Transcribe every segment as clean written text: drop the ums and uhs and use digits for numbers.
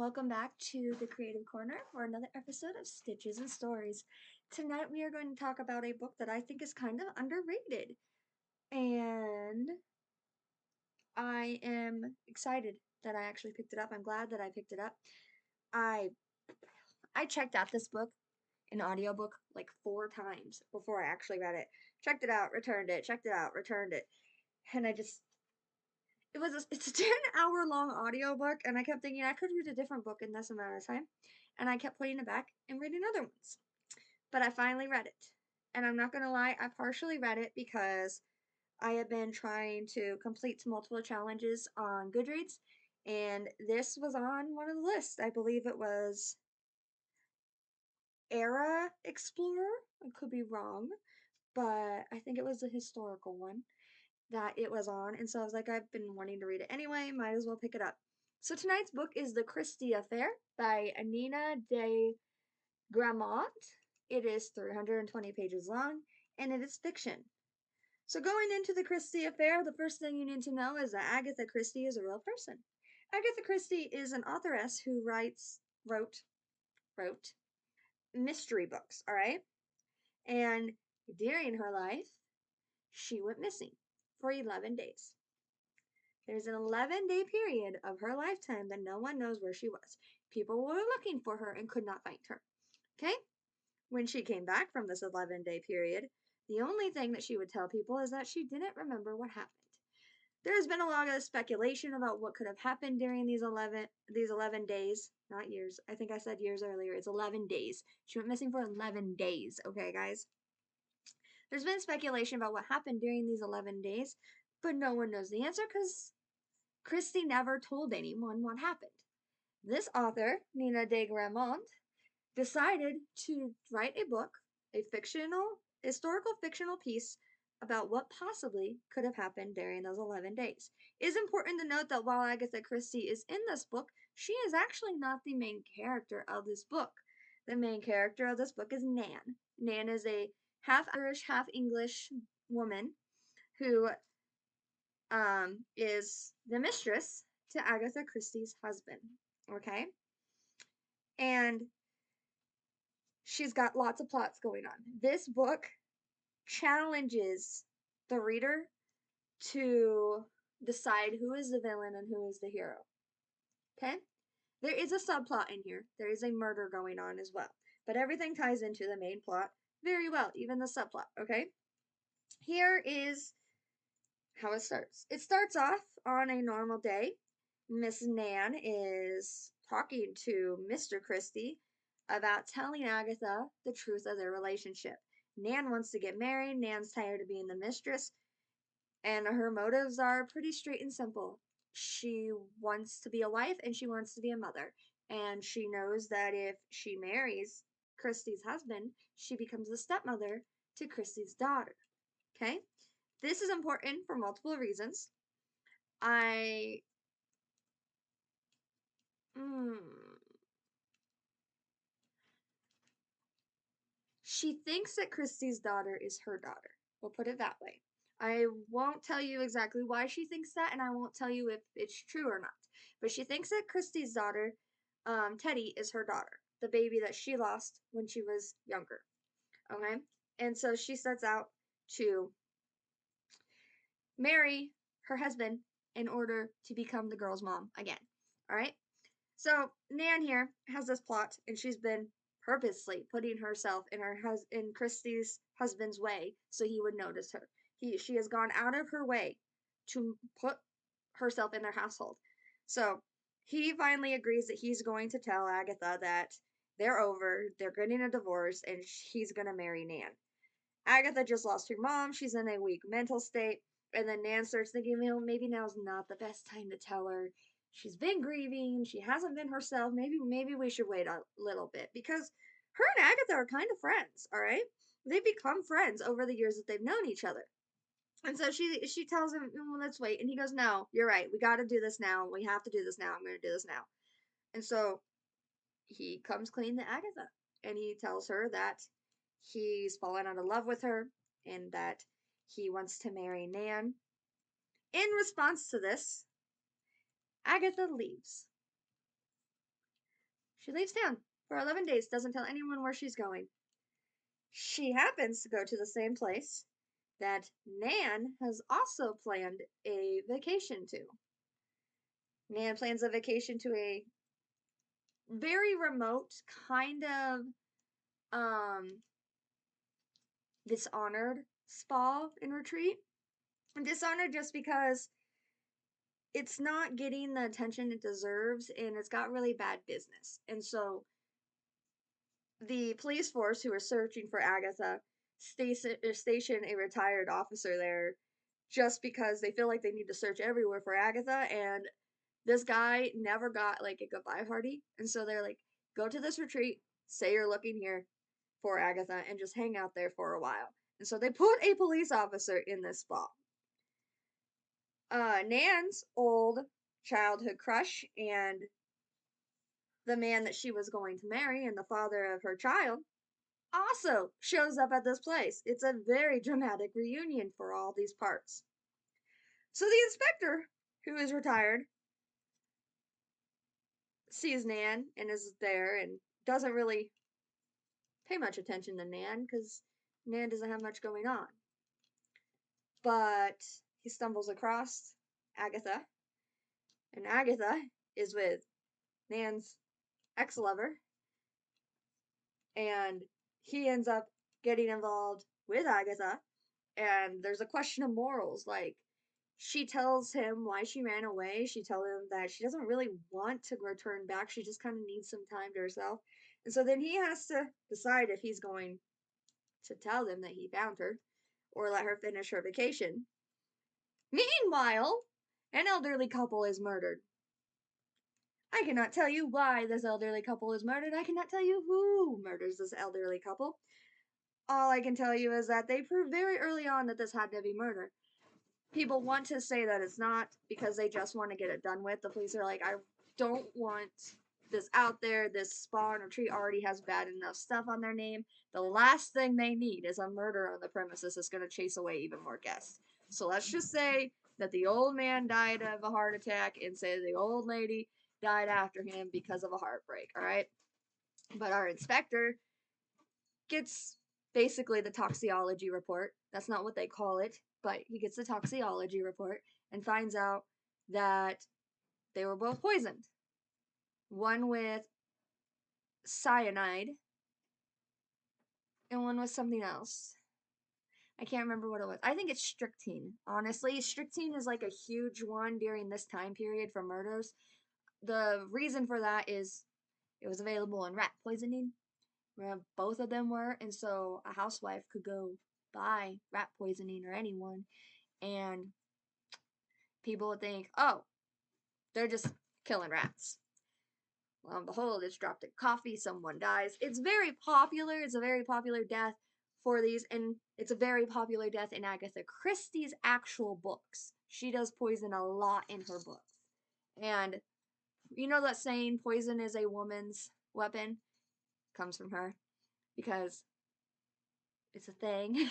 Welcome back to the Creative Corner for another episode of Stitches and Stories. Tonight we are going to talk about a book that I think is kind of underrated, and I am excited that I actually picked it up. I'm glad that I picked it up. I checked out this book, an audiobook, like 4 times before I actually read it. Checked it out, returned it, checked it out, returned it. And it's a 10-hour long audiobook, and I kept thinking I could read a different book in this amount of time. And I kept putting it back and reading other ones. But I finally read it. And I'm not going to lie, I partially read it because I have been trying to complete multiple challenges on Goodreads, and this was on one of the lists. I believe it was Era Explorer. I could be wrong, but I think it was the historical one that it was on. And so I was like, I've been wanting to read it anyway, might as well pick it up. So tonight's book is The Christie Affair by Nina de Gramont. It is 320 pages long, and it is fiction. So going into The Christie Affair, the first thing you need to know is that Agatha Christie is a real person. Agatha Christie is an authoress who wrote mystery books, all right? And during her life, she went missing for 11 days. There's an 11-day period of her lifetime that no one knows where she was. People were looking for her and could not find her. Okay? When she came back from this 11-day period, the only thing that she would tell people is that she didn't remember what happened. There's been a lot of speculation about what could have happened during these 11 days, not years. I think I said years earlier. It's 11 days. She went missing for 11 days, okay, guys? There's been speculation about what happened during these 11 days, but no one knows the answer because Christie never told anyone what happened. This author, Nina de Gramont, decided to write a book, a historical fictional piece about what possibly could have happened during those 11 days. It is important to note that while Agatha Christie is in this book, she is actually not the main character of this book. The main character of this book is Nan. Nan is a half Irish, half English woman who is the mistress to Agatha Christie's husband. Okay? And she's got lots of plots going on. This book challenges the reader to decide who is the villain and who is the hero. Okay? There is a subplot in here. There is a murder going on as well. But everything ties into the main plot very well, even the subplot, okay? Here is how it starts. It starts off on a normal day. Miss Nan is talking to Mr. Christie about telling Agatha the truth of their relationship. Nan wants to get married. Nan's tired of being the mistress, and her motives are pretty straight and simple. She wants to be a wife and she wants to be a mother. And she knows that if she marries Christie's husband, she becomes the stepmother to Christie's daughter. Okay? This is important for multiple reasons. She thinks that Christie's daughter is her daughter. We'll put it that way. I won't tell you exactly why she thinks that, and I won't tell you if it's true or not. But she thinks that Christie's daughter, Teddy, is her daughter, the baby that she lost when she was younger. Okay? And so she sets out to marry her husband in order to become the girl's mom again. All right? So Nan here has this plot, and she's been purposely putting herself in Christie's husband's way so he would notice her. She has gone out of her way to put herself in their household. So he finally agrees that he's going to tell Agatha that they're over, they're getting a divorce, and he's going to marry Nan. Agatha just lost her mom. She's in a weak mental state. And then Nan starts thinking, well, maybe now's not the best time to tell her. She's been grieving. She hasn't been herself. Maybe we should wait a little bit. Because her and Agatha are kind of friends, all right? They've become friends over the years that they've known each other. And so she tells him, well, let's wait. And he goes, no, you're right. We got to do this now. We have to do this now. I'm going to do this now. And so he comes clean to Agatha. And he tells her that he's fallen out of love with her and that he wants to marry Nan. In response to this, Agatha leaves. She leaves town for 11 days, doesn't tell anyone where she's going. She happens to go to the same place that Nan has also planned a vacation to. Nan plans a vacation to a very remote, kind of dishonored spa and retreat. And dishonored just because it's not getting the attention it deserves and it's got really bad business. And so the police force who are searching for Agatha station a retired officer there just because they feel like they need to search everywhere for Agatha, and this guy never got like a goodbye party. And so they're like, go to this retreat, say you're looking here for Agatha, and just hang out there for a while. And so they put a police officer in this spot. Nan's old childhood crush and the man that she was going to marry and the father of her child also shows up at this place. It's a very dramatic reunion for all these parts. So the inspector, who is retired, sees Nan and is there and doesn't really pay much attention to Nan because Nan doesn't have much going on. But he stumbles across Agatha, and Agatha is with Nan's ex-lover, and he ends up getting involved with Agatha, and there's a question of morals. Like, she tells him why she ran away. She tells him that she doesn't really want to return back. She just kind of needs some time to herself. And so then he has to decide if he's going to tell them that he found her or let her finish her vacation. Meanwhile, an elderly couple is murdered. I cannot tell you why this elderly couple is murdered. I cannot tell you who murders this elderly couple. All I can tell you is that they proved very early on that this had to be murder. People want to say that it's not because they just want to get it done with. The police are like, I don't want this out there. This spa and retreat already has bad enough stuff on their name. The last thing they need is a murder on the premises that's going to chase away even more guests. So let's just say that the old man died of a heart attack and say the old lady died after him because of a heartbreak, all right? But our inspector gets basically the toxicology report. That's not what they call it, but he gets the toxicology report and finds out that they were both poisoned. One with cyanide and one with something else. I can't remember what it was. I think it's strychnine. Honestly, strychnine is like a huge one during this time period for murders. The reason for that is it was available in rat poisoning, where both of them were, and so a housewife could go buy rat poisoning or anyone, and people would think, oh, they're just killing rats. Lo and behold, it's dropped in coffee, someone dies. It's very popular. It's a very popular death for these, and it's a very popular death in Agatha Christie's actual books. She does poison a lot in her books. And you know that saying, poison is a woman's weapon? Comes from her. Because it's a thing.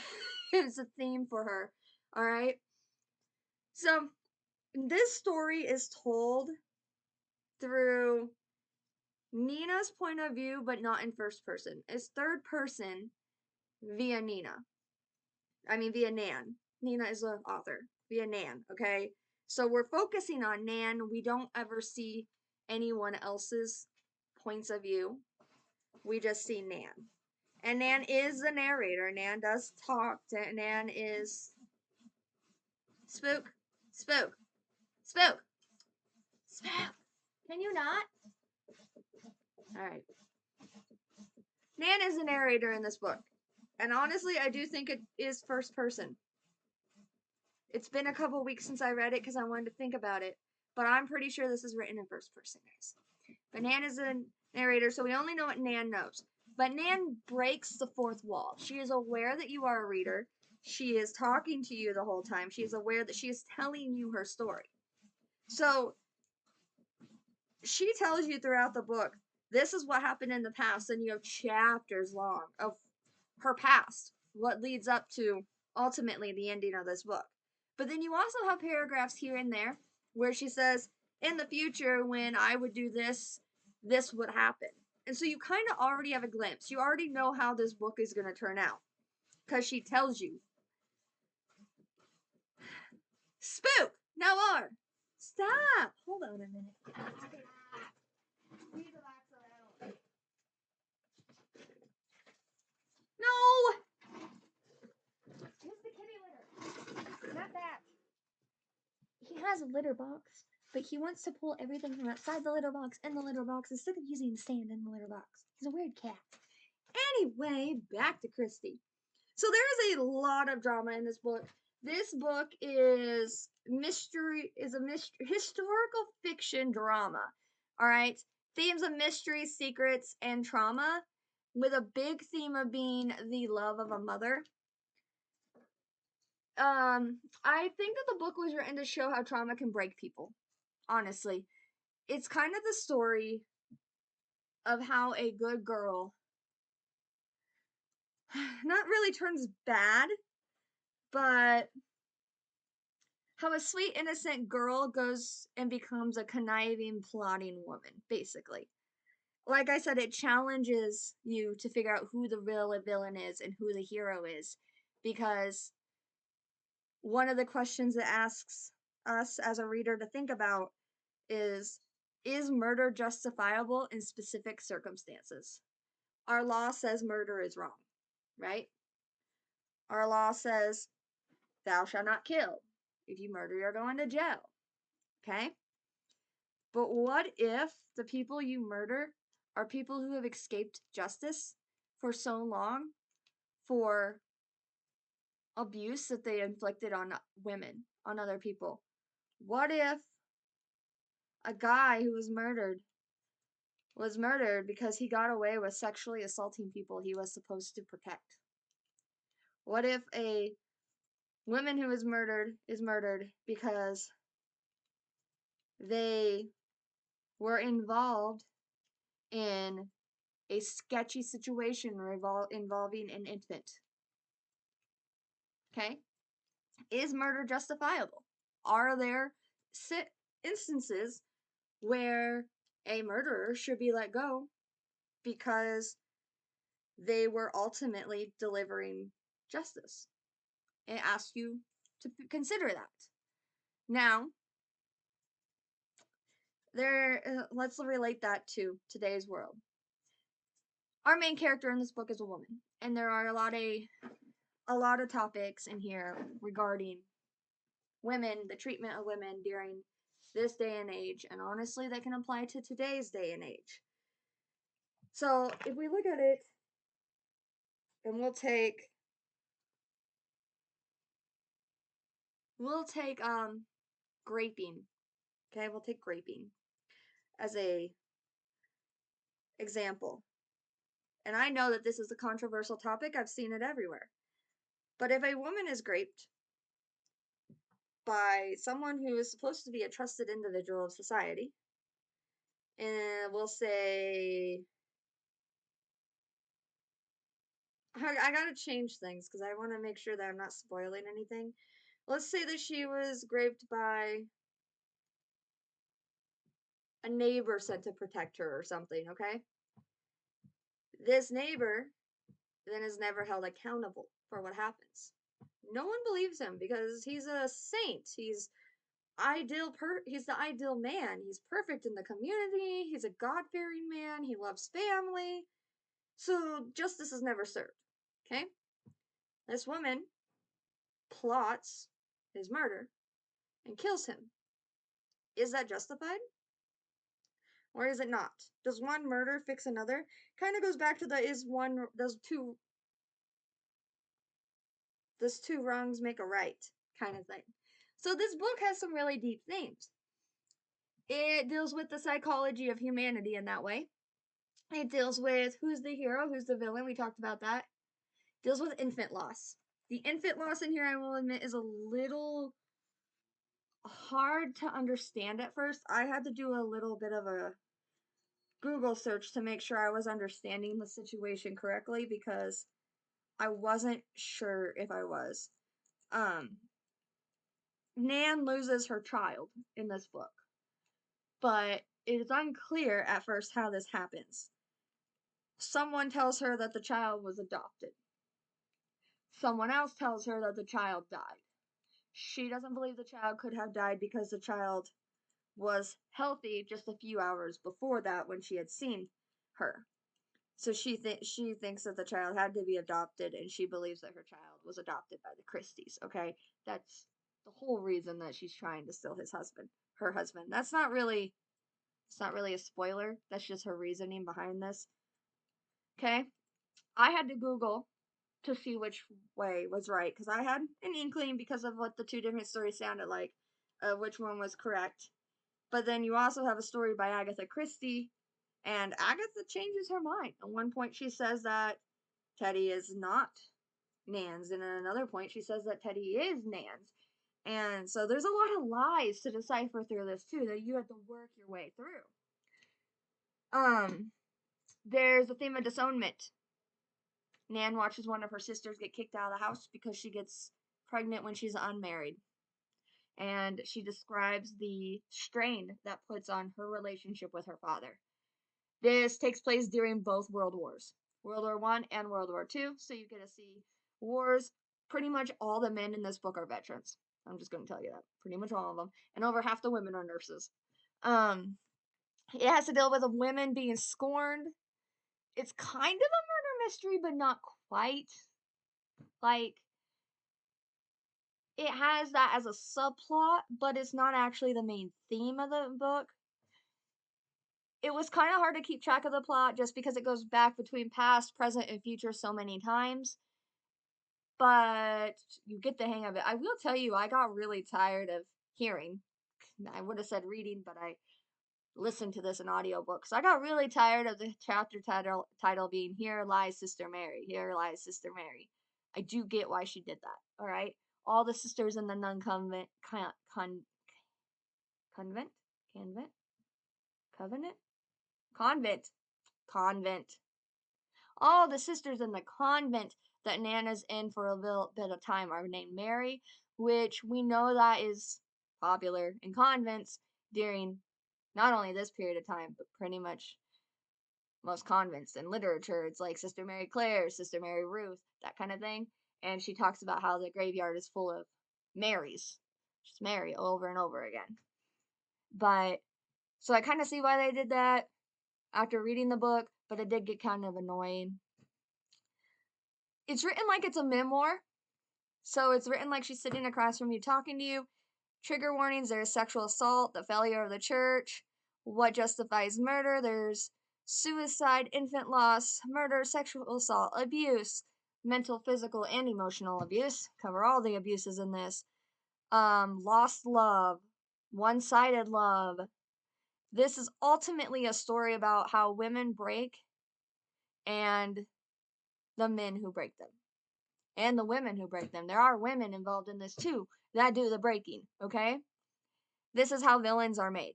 It's a theme for her. Alright? So, this story is told through Nina's point of view, but not in first person. It's third person via Nina. Via Nan. Nina is the author. Via Nan, okay? So we're focusing on Nan. We don't ever see anyone else's points of view. We just see Nan. And Nan is the narrator. Nan does talk. Nan is... Spook. Spook. Spook. Spook. Can you not? Alright. Nan is the narrator in this book. And honestly, I do think it is first person. It's been a couple weeks since I read it because I wanted to think about it. But I'm pretty sure this is written in first person, guys. But Nan is the narrator, so we only know what Nan knows. But Nan breaks the fourth wall. She is aware that you are a reader. She is talking to you the whole time. She is aware that she is telling you her story. So, she tells you throughout the book, this is what happened in the past, and you have chapters long of her past, what leads up to ultimately the ending of this book. But then you also have paragraphs here and there where she says, in the future, when I would do this, this would happen. And so you kind of already have a glimpse. You already know how this book is going to turn out. Because she tells you. Spook! Now on! Stop! Hold on a minute. No! Use the kitty litter. Not that. He has a litter box, but he wants to pull everything from outside the litter box in the litter box instead of using sand in the litter box. He's a weird cat. Anyway, back to Christie. So there is a lot of drama in this book. This book is historical fiction drama. All right, themes of mystery, secrets, and trauma, with a big theme of being the love of a mother. I think that the book was written to show how trauma can break people. Honestly, it's kind of the story of how a good girl not really turns bad, but how a sweet, innocent girl goes and becomes a conniving, plotting woman, basically. Like I said, it challenges you to figure out who the real villain is and who the hero is, because one of the questions it asks us as a reader to think about is murder justifiable in specific circumstances? Our law says murder is wrong, right? Our law says thou shalt not kill. If you murder, you're going to jail. Okay? But what if the people you murder are people who have escaped justice for so long for abuse that they inflicted on women, on other people? What if a guy who was murdered because he got away with sexually assaulting people he was supposed to protect? What if a woman who is murdered because they were involved in a sketchy situation involving an infant? Okay? Is murder justifiable? Are there instances where a murderer should be let go because they were ultimately delivering justice? And ask you to consider that. Now, let's relate that to today's world. Our main character in this book is a woman, and there are a lot of topics in here regarding women, the treatment of women during this day and age, and honestly, they can apply to today's day and age. So, if we look at it, and we'll take graping. Okay, we'll take graping as a example. And I know that this is a controversial topic. I've seen it everywhere. But if a woman is raped by someone who is supposed to be a trusted individual of society, and we'll say, I gotta change things because I want to make sure that I'm not spoiling anything. Let's say that she was raped by a neighbor sent to protect her or something, okay? This neighbor then is never held accountable for what happens. No one believes him because he's a saint. He's the ideal man. He's perfect in the community. He's a God-fearing man. He loves family. So justice is never served. Okay? This woman plots his murder and kills him. Is that justified? Or is it not? Does one murder fix another? Kind of goes back to does two wrongs make a right kind of thing. So this book has some really deep themes. It deals with the psychology of humanity in that way. It deals with who's the hero, who's the villain. We talked about that. It deals with infant loss. The infant loss in here, I will admit, is a little hard to understand at first. I had to do a little bit of a Google search to make sure I was understanding the situation correctly because I wasn't sure if I was. Nan loses her child in this book, but it is unclear at first how this happens. Someone tells her that the child was adopted. Someone else tells her that the child died. She doesn't believe the child could have died because the child was healthy just a few hours before that when she had seen her. So she thinks that the child had to be adopted, and she believes that her child was adopted by the Christies. Okay, that's the whole reason that she's trying to steal her husband. It's not really a spoiler. That's just her reasoning behind this. Okay, I had to Google to see which way was right because I had an inkling because of what the two different stories sounded like, which one was correct. But then you also have a story by Agatha Christie, and Agatha changes her mind. At one point, she says that Teddy is not Nan's, and at another point, she says that Teddy is Nan's. And so there's a lot of lies to decipher through this too that you have to work your way through. There's a theme of disownment. Nan watches one of her sisters get kicked out of the house because she gets pregnant when she's unmarried. And she describes the strain that puts on her relationship with her father. This takes place during both World Wars, World War I and World War II. So you get to see wars. Pretty much all the men in this book are veterans. I'm just going to tell you that. Pretty much all of them. And over half the women are nurses. It has to deal with women being scorned. It's kind of a murder mystery, but not quite. Like, it has that as a subplot, but it's not actually the main theme of the book. It was kind of hard to keep track of the plot just because it goes back between past, present, and future so many times. But you get the hang of it. I will tell you, I got really tired of hearing. I would have said reading, but I listened to this in audiobooks. So I got really tired of the chapter title being Here Lies Sister Mary. Here Lies Sister Mary. I do get why she did that, alright? All the sisters in the nun convent, convent. All the sisters in the convent that Nana's in for a little bit of time are named Mary, which we know that is popular in convents during not only this period of time, but pretty much most convents in literature. It's like Sister Mary Clare, Sister Mary Ruth, that kind of thing. And she talks about how the graveyard is full of Marys, just Mary over and over again. But so I kind of see why they did that after reading the book, but it did get kind of annoying. It's written like it's a memoir. So it's written like she's sitting across from you talking to you. Trigger warnings, there's sexual assault, the failure of the church, what justifies murder, there's suicide, infant loss, murder, sexual assault, abuse, mental, physical, and emotional abuse. Cover all the abuses in this. Lost love, one-sided love. This is ultimately a story about how women break and the men who break them. And the women who break them. There are women involved in this too that do the breaking, okay? This is how villains are made.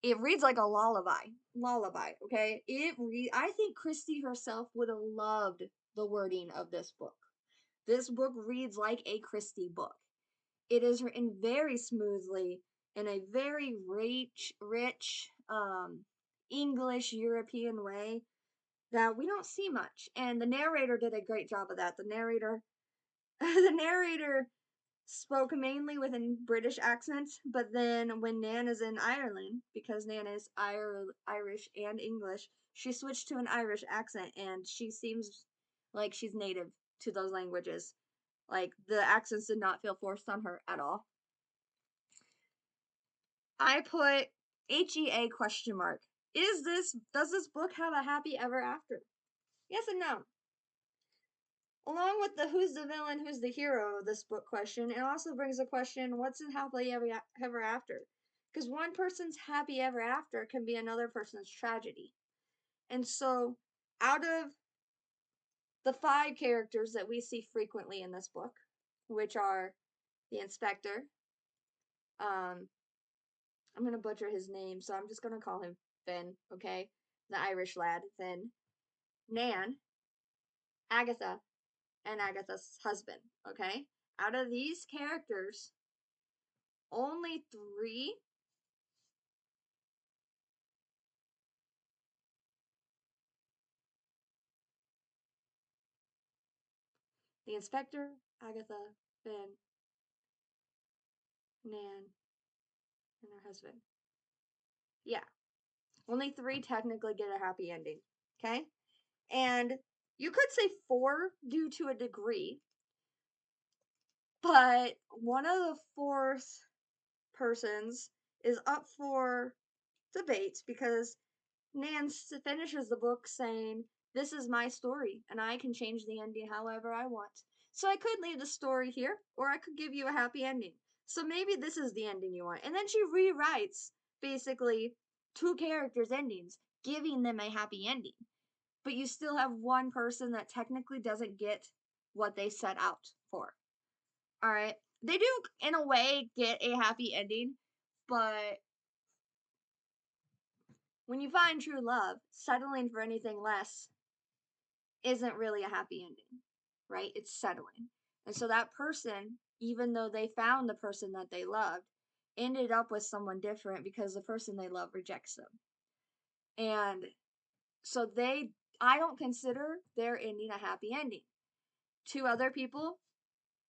It reads like a lullaby, okay? I think Christie herself would have loved the wording of this book. This book reads like a Christie book. It is written very smoothly in a very rich English European way that we don't see much. And the narrator did a great job of that. The narrator spoke mainly with a British accent, but then when Nan is in Ireland, because Nan is Irish and English, she switched to an Irish accent, and she seems like she's native to those languages. Like, the accents did not feel forced on her at all. I put HEA question mark. Does this book have a happy ever after? Yes and no. Along with the who's the villain, who's the hero of this book question, it also brings a question, what's in happily ever after? Because one person's happy ever after can be another person's tragedy. And so, out of the 5 characters that we see frequently in this book, which are the inspector, I'm going to butcher his name, so I'm just going to call him Finn, okay? The Irish lad, Finn, Nan, Agatha, and Agatha's husband, okay? Out of these characters, only 3 The inspector, Agatha, Ben, Nan, and her husband. Yeah. Only 3 technically get a happy ending. Okay? And you could say 4 due to a degree, but one of the 4th persons is up for debate because Nan finishes the book saying, "This is my story, and I can change the ending however I want. So I could leave the story here, or I could give you a happy ending. So maybe this is the ending you want." And then she rewrites, basically, 2 characters' endings, giving them a happy ending. But you still have one person that technically doesn't get what they set out for. Alright? They do, in a way, get a happy ending, but when you find true love, settling for anything less isn't really a happy ending, right? It's settling. And so that person, even though they found the person that they loved, ended up with someone different because the person they love rejects them. And so I don't consider their ending a happy ending. 2 other people,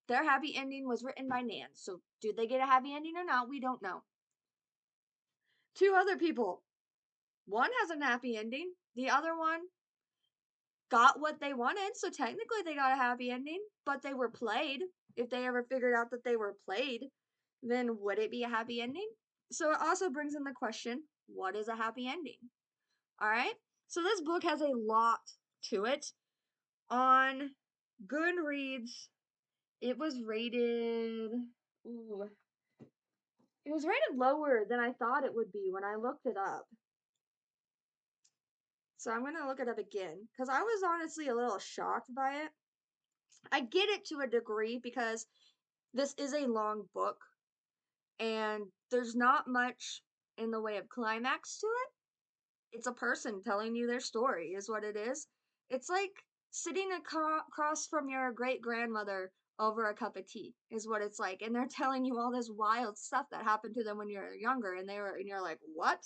their happy ending was written by Nan. So did they get a happy ending or not? We don't know. 2 other people, one has a happy ending, the other one got what they wanted, so technically they got a happy ending, but they were played. If they ever figured out that they were played, then would it be a happy ending? So it also brings in the question, what is a happy ending? Alright? So this book has a lot to it. On Goodreads, it was rated. Ooh. It was rated lower than I thought it would be when I looked it up. So I'm going to look it up again, because I was honestly a little shocked by it. I get it to a degree because this is a long book and there's not much in the way of climax to it. It's a person telling you their story, is what it is. It's like sitting across from your great grandmother over a cup of tea, is what it's like. And they're telling you all this wild stuff that happened to them when you're younger, and you're like, what?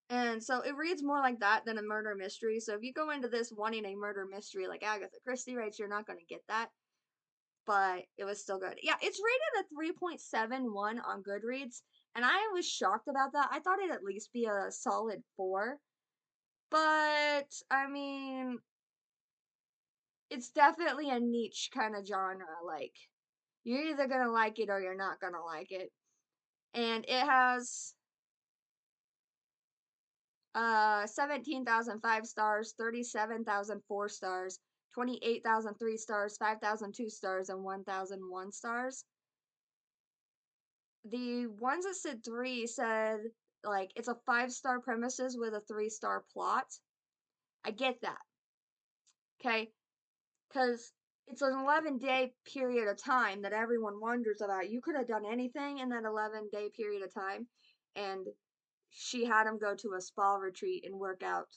And so it reads more like that than a murder mystery. So if you go into this wanting a murder mystery like Agatha Christie writes, you're not going to get that. But it was still good. Yeah, it's rated a 3.71 on Goodreads, and I was shocked about that. I thought it'd at least be a solid 4. But, I mean, it's definitely a niche kind of genre. Like, you're either gonna like it or you're not gonna like it. And it has 17,000 5 stars, 37,000 4 stars, 28,000 3 stars, 5,000 2 stars, and 1,000 1 stars. The ones that said 3 said, like, it's a 5-star premises with a 3-star plot. I get that. Okay? Because it's an 11-day period of time that everyone wonders about. You could have done anything in that 11-day period of time, and she had them go to a spa retreat and work out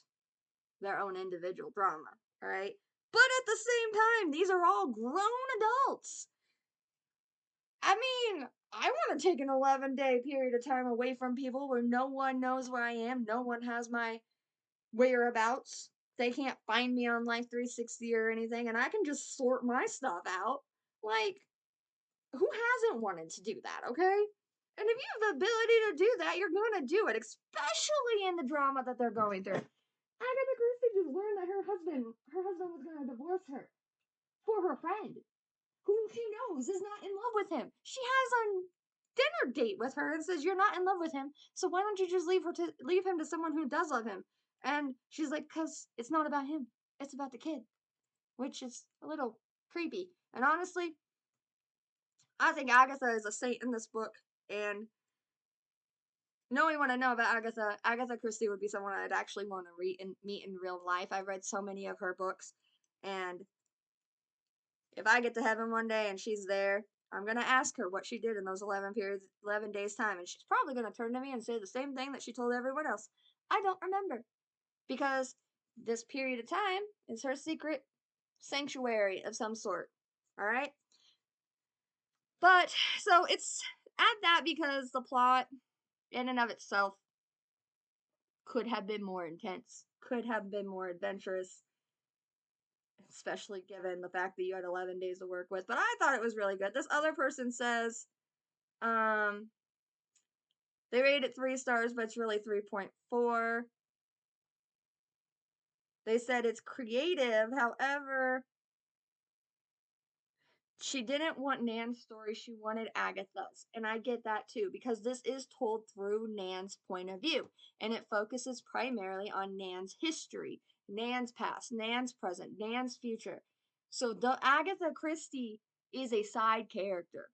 their own individual drama, all right? But at the same time, these are all grown adults. I mean, I want to take an 11-day period of time away from people where no one knows where I am, no one has my whereabouts. They can't find me on Life 360 or anything, and I can just sort my stuff out. Like, who hasn't wanted to do that, okay? And if you have the ability to do that, you're gonna do it, especially in the drama that they're going through. Agatha Christie just learned that her husband was gonna divorce her for her friend, whom she knows is not in love with him. She has a dinner date with her and says, "You're not in love with him, so why don't you just leave him to someone who does love him?" And she's like, "'Cause it's not about him, it's about the kid," which is a little creepy. And honestly, I think Agatha is a saint in this book, and knowing what I know about Agatha Christie would be someone I'd actually want to read and meet in real life. I've read so many of her books, and if I get to heaven one day and she's there, I'm gonna ask her what she did in those 11 days time, and she's probably gonna turn to me and say the same thing that she told everyone else. I don't remember, because this period of time is her secret sanctuary of some sort. All right, but so it's at that because the plot in and of itself could have been more intense, could have been more adventurous. especially given the fact that you had 11 days to work with. But I thought it was really good. This other person says, um, they rate it 3 stars, but it's really 3.4. They said it's creative, however, she didn't want Nan's story, she wanted Agatha's. And I get that too, because this is told through Nan's point of view. And it focuses primarily on Nan's history, Nan's past, Nan's present, Nan's future. So the Agatha Christie is a side character.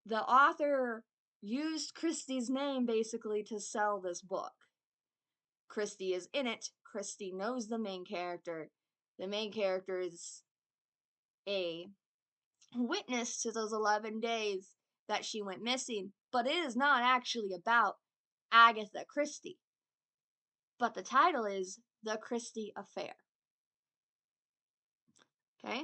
The author used Christie's name basically to sell this book. Christie is in it. Christie knows the main character. The main character is a witness to those 11 days that she went missing, but it is not actually about Agatha Christie. But the title is The Christie Affair. Okay?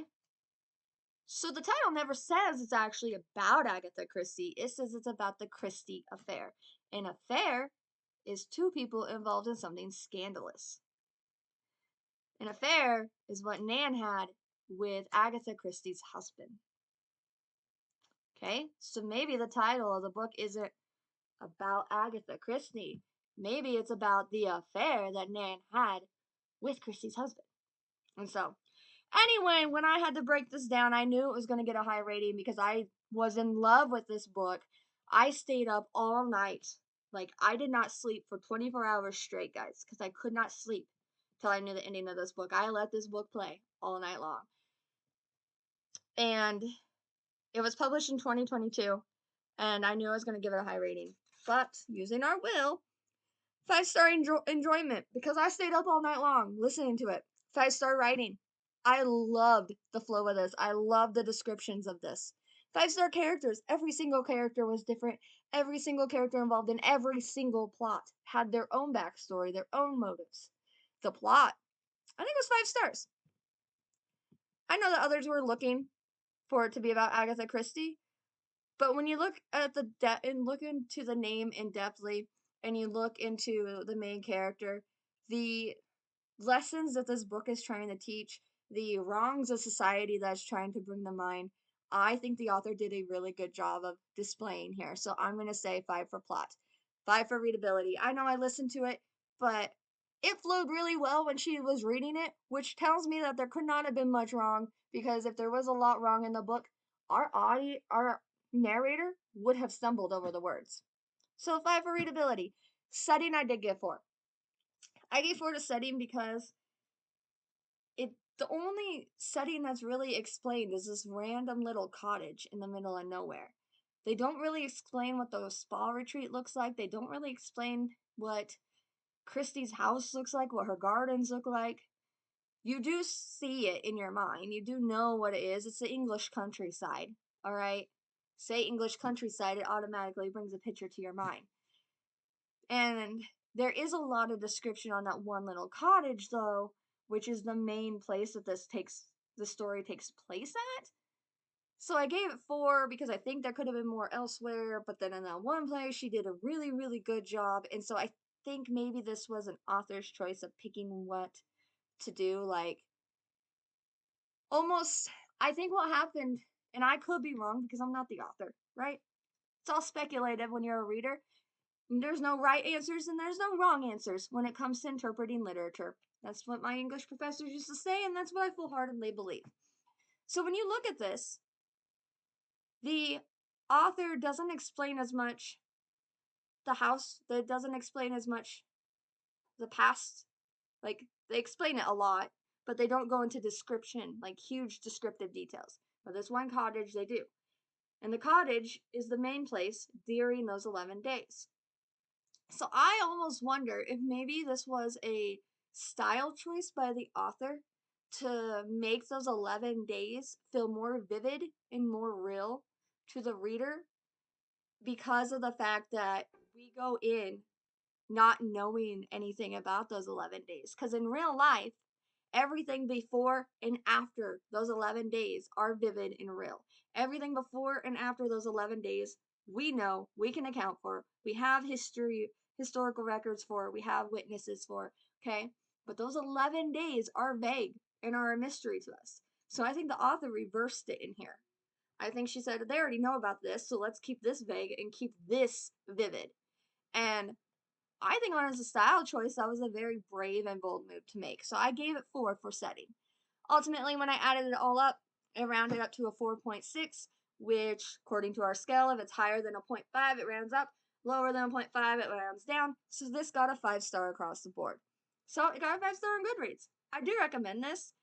So the title never says it's actually about Agatha Christie. It says it's about the Christie Affair. An affair is two people involved in something scandalous. An affair is what Nan had with Agatha Christie's husband. Okay? So maybe the title of the book isn't about Agatha Christie. Maybe it's about the affair that Nan had with Christie's husband. And so, anyway, when I had to break this down, I knew it was going to get a high rating because I was in love with this book. I stayed up all night. Like, I did not sleep for 24 hours straight, guys, because I could not sleep till I knew the ending of this book. I let this book play all night long. And it was published in 2022, and I knew I was going to give it a high rating. But, using our will, 5-star enjoyment, because I stayed up all night long listening to it. 5-star writing. I loved the flow of this. I loved the descriptions of this. 5-star characters. Every single character was different. Every single character involved in every single plot had their own backstory, their own motives. The plot, I think it was 5 stars. I know that others were looking for it to be about Agatha Christie, but when you look at and look into the name in depthly, and you look into the main character, the lessons that this book is trying to teach, the wrongs of society that's trying to bring to mind, I think the author did a really good job of displaying here. So I'm going to say 5 for plot, 5 for readability. I know I listened to it, but it flowed really well when she was reading it, which tells me that there could not have been much wrong, because if there was a lot wrong in the book, our narrator would have stumbled over the words. So 5 for readability. Setting, I did give 4. I gave 4 to setting because the only setting that's really explained is this random little cottage in the middle of nowhere. They don't really explain what the spa retreat looks like. They don't really explain what Christie's house looks like, what her gardens look like. You do see it in your mind. You do know what it is. It's the English countryside, all right? Say English countryside, it automatically brings a picture to your mind. And there is a lot of description on that one little cottage, though, which is the main place that the story takes place at. So I gave it 4 because I think there could have been more elsewhere, but then in that one place, she did a really, really good job. And so I think maybe this was an author's choice of picking what to do. Like, almost, I think what happened, and I could be wrong because I'm not the author, right? It's all speculative when you're a reader. There's no right answers and there's no wrong answers when it comes to interpreting literature. That's what my English professors used to say, and that's what I full-heartedly believe. So when you look at this, the author doesn't explain as much the house, that doesn't explain as much the past. Like, they explain it a lot, but they don't go into description, like huge descriptive details. But this one cottage, they do. And the cottage is the main place during those 11 days. So I almost wonder if maybe this was a style choice by the author to make those 11 days feel more vivid and more real to the reader, because of the fact that we go in not knowing anything about those 11 days. Because in real life, everything before and after those 11 days are vivid and real. Everything before and after those 11 days, we know, we can account for. We have historical records for, we have witnesses for, okay? But those 11 days are vague. and are a mystery to us. So I think the author reversed it in here. I think she said, they already know about this, so let's keep this vague and keep this vivid. And I think on as a style choice, that was a very brave and bold move to make. So I gave it 4 for setting. Ultimately, when I added it all up, it rounded up to a 4.6, which, according to our scale, if it's higher than a 0.5, it rounds up. Lower than a 0.5, it rounds down. So this got a 5-star across the board. So it got a 5-star on Goodreads. I do recommend this.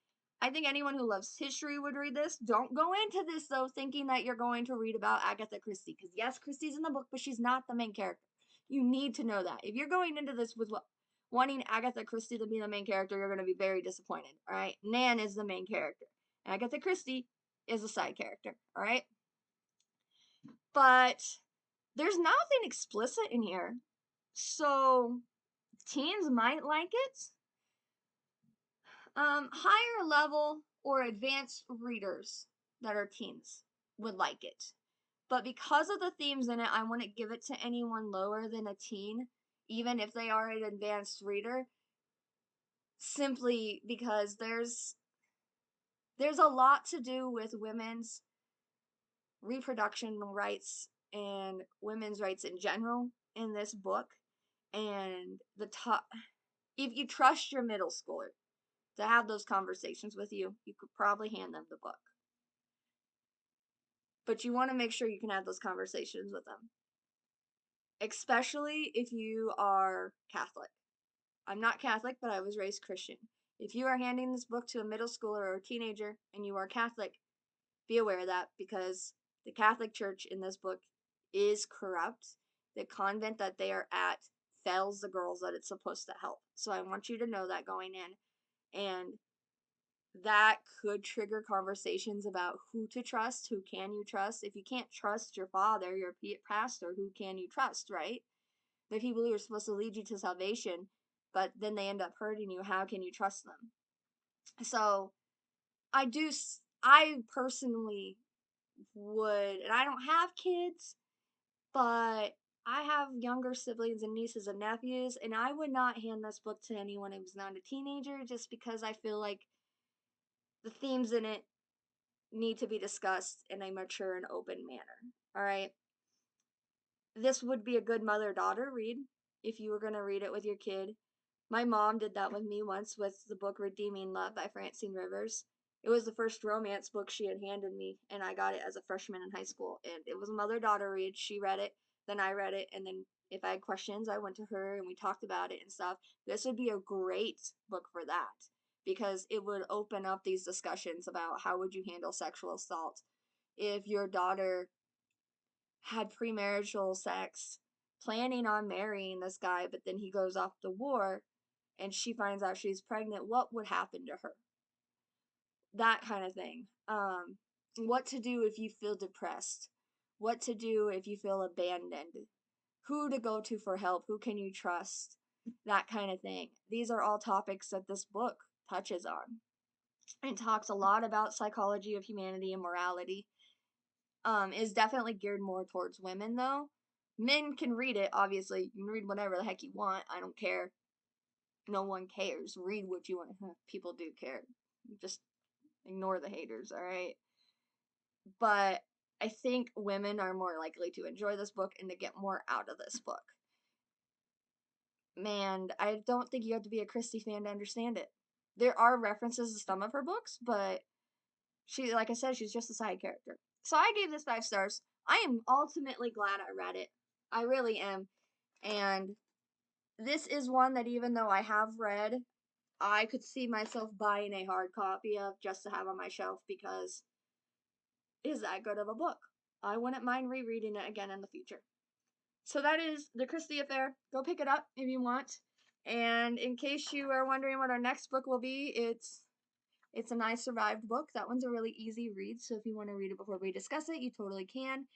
I think anyone who loves history would read this. Don't go into this, though, thinking that you're going to read about Agatha Christie. Because, yes, Christie's in the book, but she's not the main character. You need to know that. If you're going into this with wanting Agatha Christie to be the main character, you're going to be very disappointed, all right? Nan is the main character. Agatha Christie is a side character, all right? But there's nothing explicit in here, so teens might like it. Higher level or advanced readers that are teens would like it. But because of the themes in it, I wouldn't give it to anyone lower than a teen, even if they are an advanced reader, simply because there's a lot to do with women's reproduction rights and women's rights in general in this book. And if you trust your middle schooler to have those conversations with you, you could probably hand them the book. But you want to make sure you can have those conversations with them, especially if you are Catholic. I'm not Catholic, but I was raised Christian. If you are handing this book to a middle schooler or a teenager and you are Catholic, be aware of that, because the Catholic Church in this book is corrupt. The convent that they are at fails the girls that it's supposed to help. So I want you to know that going in. And that could trigger conversations about who to trust, who can you trust. If you can't trust your father, your pastor, who can you trust, right? The people who are supposed to lead you to salvation, but then they end up hurting you. How can you trust them? So I personally would, and I don't have kids, but I have younger siblings and nieces and nephews, and I would not hand this book to anyone who's not a teenager, just because I feel like the themes in it need to be discussed in a mature and open manner. All right. This would be a good mother-daughter read if you were going to read it with your kid. My mom did that with me once with the book Redeeming Love by Francine Rivers. It was the first romance book she had handed me, and I got it as a freshman in high school. And it was a mother-daughter read. She read it, then I read it, and then if I had questions, I went to her and we talked about it and stuff. This would be a great book for that, because it would open up these discussions about how would you handle sexual assault if your daughter had premarital sex, planning on marrying this guy, but then he goes off to war and she finds out she's pregnant. What would happen to her? That kind of thing. What to do if you feel depressed? What to do if you feel abandoned? Who to go to for help? Who can you trust? That kind of thing. These are all topics that this book touches on and talks a lot about psychology of humanity and morality. Is definitely geared more towards women, though. Men can read it, obviously. You can read whatever the heck you want. I don't care. No one cares. Read what you want. People do care. Just ignore the haters, alright? But I think women are more likely to enjoy this book and to get more out of this book. Man, I don't think you have to be a Christie fan to understand it. There are references to some of her books, but she, like I said, she's just a side character. So I gave this 5 stars. I am ultimately glad I read it. I really am. And this is one that, even though I have read, I could see myself buying a hard copy of just to have on my shelf, because it is that good of a book. I wouldn't mind rereading it again in the future. So that is The Christie Affair. Go pick it up if you want. And in case you are wondering what our next book will be, it's an I Survived book. That one's a really easy read, so if you want to read it before we discuss it, you totally can.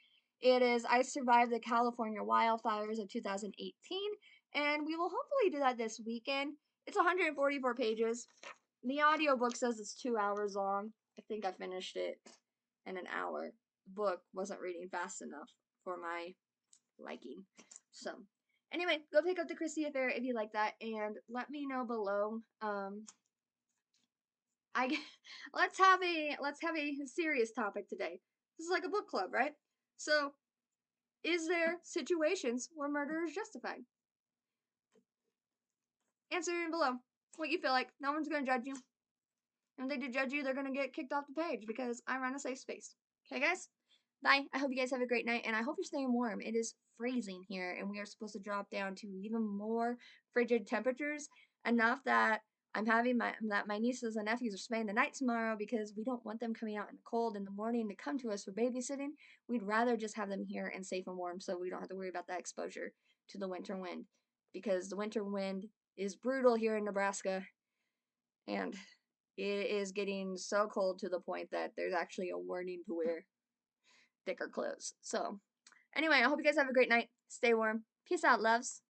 It is I Survived the California Wildfires of 2018, and we will hopefully do that this weekend. It's 144 pages. The audiobook says it's 2 hours long. I think I finished it in an hour. The book wasn't reading fast enough for my liking. So, anyway, go pick up The Christie Affair if you like that, and let me know below I let's have a serious topic today. This is like a book club, right? So, is there situations where murder is justified? Answer below what you feel like. No one's gonna judge you. And if they do judge you, they're gonna get kicked off the page because I run a safe space. Okay, guys? Bye. I hope you guys have a great night, and I hope you're staying warm. It is freezing here, and we are supposed to drop down to even more frigid temperatures. Enough that I'm having my nieces and nephews are spending the night tomorrow because we don't want them coming out in the cold in the morning to come to us for babysitting. We'd rather just have them here and safe and warm, so we don't have to worry about that exposure to the winter wind, because the winter wind is brutal here in Nebraska, and it is getting so cold to the point that there's actually a warning to wear thicker clothes. So, anyway, I hope you guys have a great night. Stay warm. Peace out, loves.